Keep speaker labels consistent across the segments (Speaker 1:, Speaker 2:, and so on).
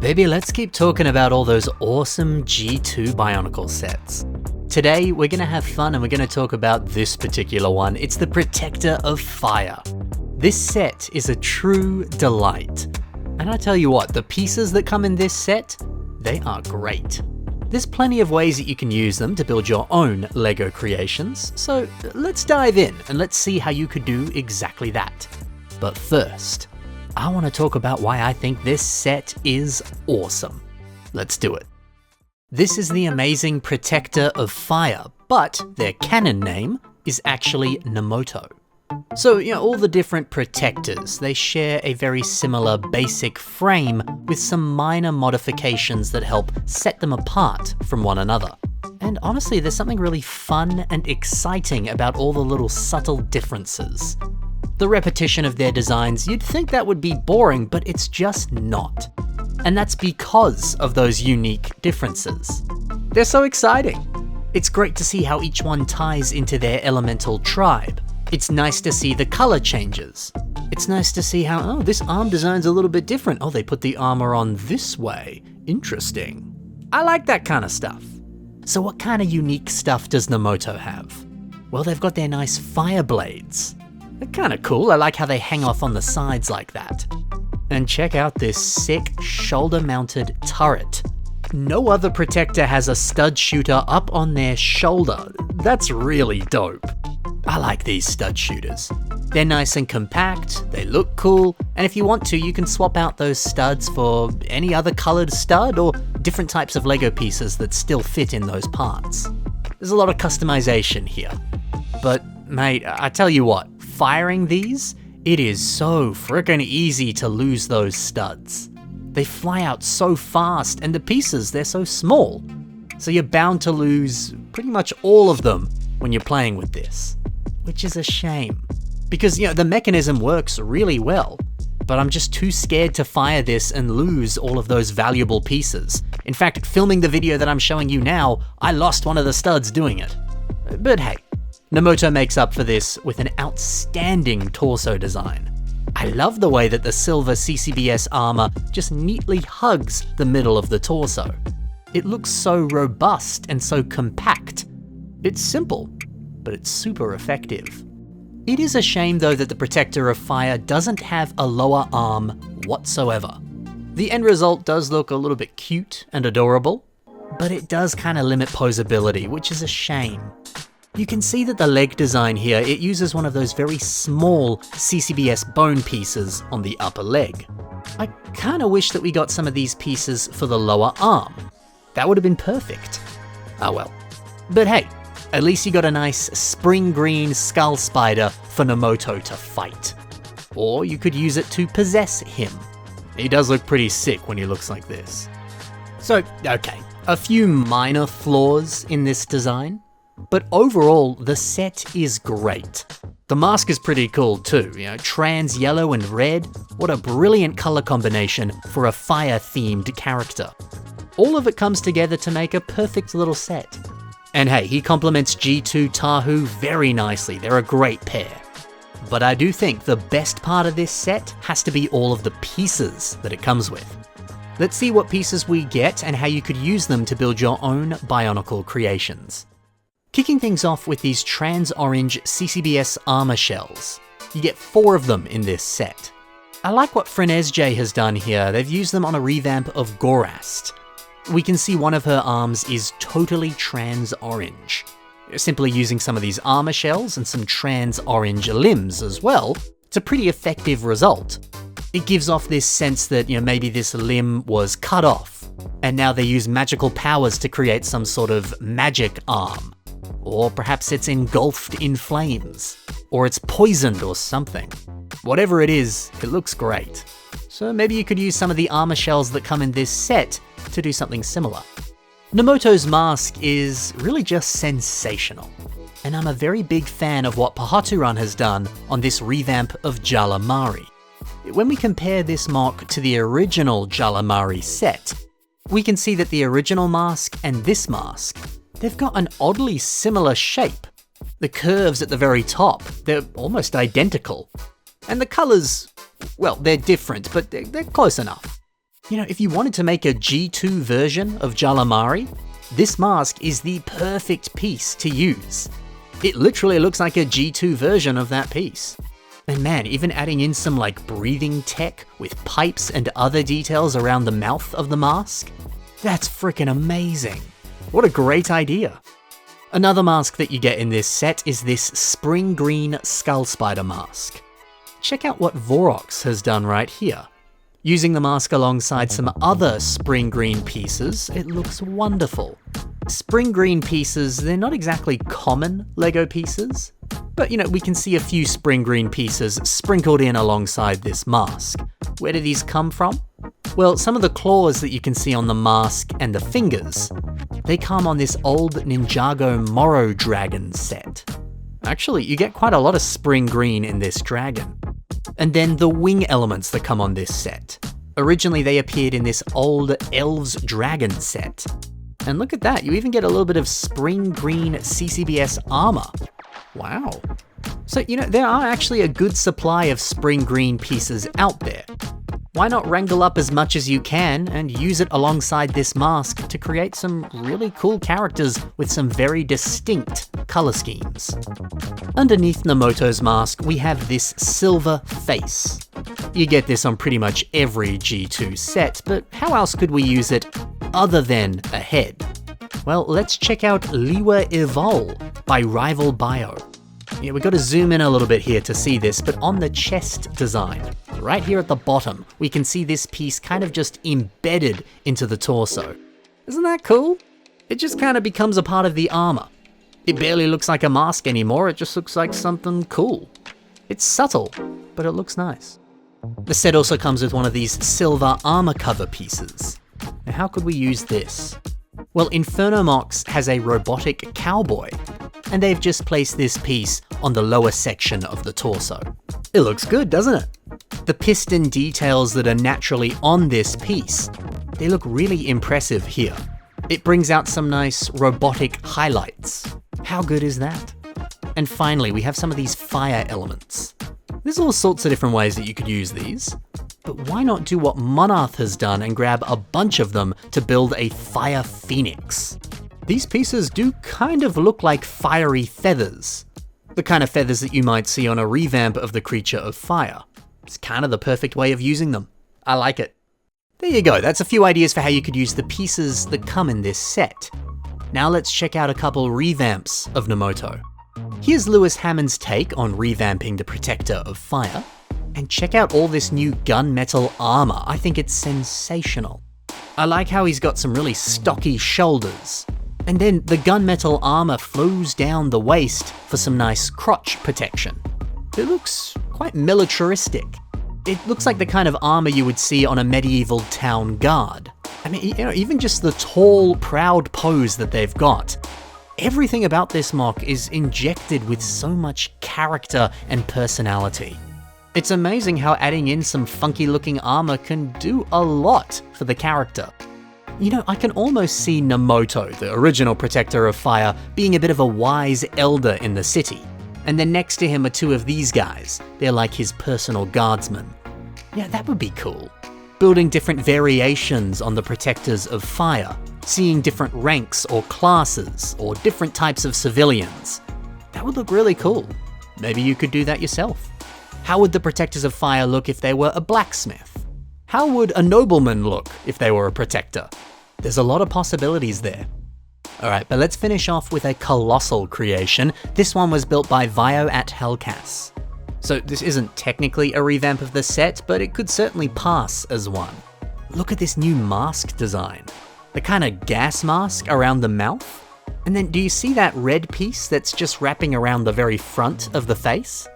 Speaker 1: Baby, let's keep talking about all those awesome G2 Bionicle sets. Today, we're gonna have fun and we're gonna talk about this particular one. It's the Protector of Fire. This set is a true delight. And I tell you what, the pieces that come in this set, they are great. There's plenty of ways that you can use them to build your own LEGO creations, so let's dive in and let's see how you could do exactly that. But first, I want to talk about why I think this set is awesome. Let's do it. This is the amazing Protector of Fire, but their canon name is actually Nemoto. So, all the different protectors, they share a very similar basic frame with some minor modifications that help set them apart from one another. And honestly, there's something really fun and exciting about all the little subtle differences. The repetition of their designs, you'd think that would be boring, but it's just not. And that's because of those unique differences. They're so exciting. It's great to see how each one ties into their elemental tribe. It's nice to see the color changes. It's nice to see how, this arm design's a little bit different. Oh, they put the armor on this way. Interesting. I like that kind of stuff. So what kind of unique stuff does Nemoto have? Well, they've got their nice fire blades. They're kind of cool. I like how they hang off on the sides like that. And check out this sick shoulder-mounted turret. No other protector has a stud shooter up on their shoulder. That's really dope. I like these stud shooters. They're nice and compact, they look cool, and if you want to, you can swap out those studs for any other colored stud or different types of LEGO pieces that still fit in those parts. There's a lot of customization here. But mate, I tell you what, firing these, it is so frickin' easy to lose those studs. They fly out so fast, and the pieces, they're so small. So you're bound to lose pretty much all of them when you're playing with this. Which is a shame. Because, the mechanism works really well, but I'm just too scared to fire this and lose all of those valuable pieces. In fact, filming the video that I'm showing you now, I lost one of the studs doing it. But hey, Nemoto makes up for this with an outstanding torso design. I love the way that the silver CCBS armor just neatly hugs the middle of the torso. It looks so robust and so compact. It's simple, but it's super effective. It is a shame though that the Protector of Fire doesn't have a lower arm whatsoever. The end result does look a little bit cute and adorable, but it does kind of limit posability, which is a shame. You can see that the leg design here, it uses one of those very small CCBS bone pieces on the upper leg. I kind of wish that we got some of these pieces for the lower arm. That would have been perfect. Oh well. But hey, at least you got a nice spring green skull spider for Nemoto to fight. Or you could use it to possess him. He does look pretty sick when he looks like this. So, okay, a few minor flaws in this design, but overall, the set is great. The mask is pretty cool too, trans yellow and red. What a brilliant color combination for a fire-themed character. All of it comes together to make a perfect little set. And hey, he complements G2 Tahu very nicely. They're a great pair. But I do think the best part of this set has to be all of the pieces that it comes with. Let's see what pieces we get and how you could use them to build your own Bionicle creations. Kicking things off with these trans-orange CCBS armor shells. You get 4 of them in this set. I like what Frenezjay has done here. They've used them on a revamp of Gorast. We can see one of her arms is totally trans-orange. Simply using some of these armor shells and some trans-orange limbs as well, it's a pretty effective result. It gives off this sense that, maybe this limb was cut off, and now they use magical powers to create some sort of magic arm. Or perhaps it's engulfed in flames, or it's poisoned or something. Whatever it is, it looks great. So maybe you could use some of the armor shells that come in this set to do something similar. Nemoto's mask is really just sensational, and I'm a very big fan of what Pahaturan has done on this revamp of Jalamari. When we compare this mock to the original Jalamari set, we can see that the original mask and this mask, they've got an oddly similar shape. The curves at the very top, they're almost identical. And the colors, well, they're different, but they're close enough. You know, if you wanted to make a G2 version of Jalamari, this mask is the perfect piece to use. It literally looks like a G2 version of that piece. And man, even adding in some like breathing tech with pipes and other details around the mouth of the mask, that's freaking amazing. What a great idea. Another mask that you get in this set is this spring green skull spider mask. Check out what Vorox has done right here. Using the mask alongside some other spring green pieces, it looks wonderful. Spring green pieces, they're not exactly common LEGO pieces, but you know, we can see a few spring green pieces sprinkled in alongside this mask. Where do these come from? Well, some of the claws that you can see on the mask and the fingers, they come on this old Ninjago Moro Dragon set. Actually, you get quite a lot of spring green in this dragon. And then the wing elements that come on this set. Originally they appeared in this old Elves Dragon set. And look at that, you even get a little bit of spring green CCBS armor. Wow. So, you know, there are actually a good supply of spring green pieces out there. Why not wrangle up as much as you can and use it alongside this mask to create some really cool characters with some very distinct color schemes. Underneath Nomoto's mask, we have this silver face. You get this on pretty much every G2 set, but how else could we use it other than a head? Well, let's check out Liwa Evol by Rival Bio. Yeah, we've got to zoom in a little bit here to see this, but on the chest design, right here at the bottom, we can see this piece kind of just embedded into the torso. Isn't that cool? It just kind of becomes a part of the armor. It barely looks like a mask anymore, it just looks like something cool. It's subtle, but it looks nice. The set also comes with one of these silver armor cover pieces. Now, how could we use this? Well, Infernomox has a robotic cowboy, and they've just placed this piece on the lower section of the torso. It looks good, doesn't it? The piston details that are naturally on this piece, they look really impressive here. It brings out some nice robotic highlights. How good is that? And finally, we have some of these fire elements. There's all sorts of different ways that you could use these, but why not do what Monarth has done and grab a bunch of them to build a fire phoenix? These pieces do kind of look like fiery feathers. The kind of feathers that you might see on a revamp of the Creature of Fire. It's kind of the perfect way of using them. I like it. There you go, that's a few ideas for how you could use the pieces that come in this set. Now let's check out a couple revamps of Nomoto. Here's Lewis Hammond's take on revamping the Protector of Fire, and check out all this new gunmetal armor. I think it's sensational. I like how he's got some really stocky shoulders, and then the gunmetal armor flows down the waist for some nice crotch protection. It looks quite militaristic. It looks like the kind of armor you would see on a medieval town guard. I mean, you know, even just the tall, proud pose that they've got. Everything about this mock is injected with so much character and personality. It's amazing how adding in some funky looking armor can do a lot for the character. You know, I can almost see Nomoto, the original Protector of Fire, being a bit of a wise elder in the city. And then next to him are two of these guys. They're like his personal guardsmen. Yeah, that would be cool. Building different variations on the Protectors of Fire, seeing different ranks or classes, or different types of civilians. That would look really cool. Maybe you could do that yourself. How would the Protectors of Fire look if they were a blacksmith? How would a nobleman look if they were a protector? There's a lot of possibilities there. Alright, but let's finish off with a colossal creation. This one was built by Vio at Hellcas. So this isn't technically a revamp of the set, but it could certainly pass as one. Look at this new mask design. The kind of gas mask around the mouth. And then do you see that red piece that's just wrapping around the very front of the face?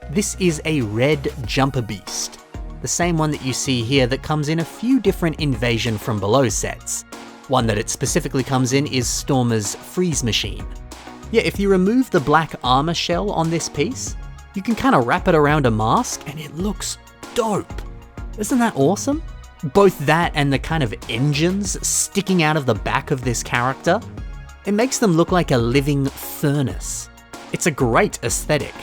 Speaker 1: This is a red jumper beast. The same one that you see here that comes in a few different Invasion from Below sets. One that it specifically comes in is Stormer's Freeze Machine. Yeah, if you remove the black armor shell on this piece, you can kind of wrap it around a mask and it looks dope. Isn't that awesome? Both that and the kind of engines sticking out of the back of this character, it makes them look like a living furnace. It's a great aesthetic.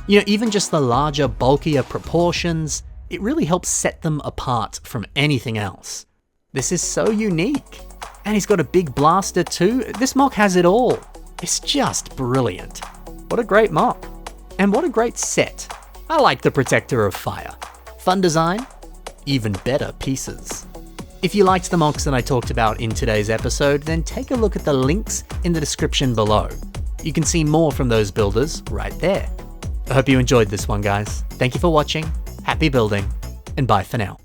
Speaker 1: You know, even just the larger, bulkier proportions, It really helps set them apart from anything else. This is so unique. And he's got a big blaster too. This MOC has it all. It's just brilliant. What a great MOC. And what a great set. I like the Protector of Fire. Fun design, even better pieces. If you liked the MOCs that I talked about in today's episode, then take a look at the links in the description below. You can see more from those builders right there. I hope you enjoyed this one, guys. Thank you for watching, happy building, and bye for now.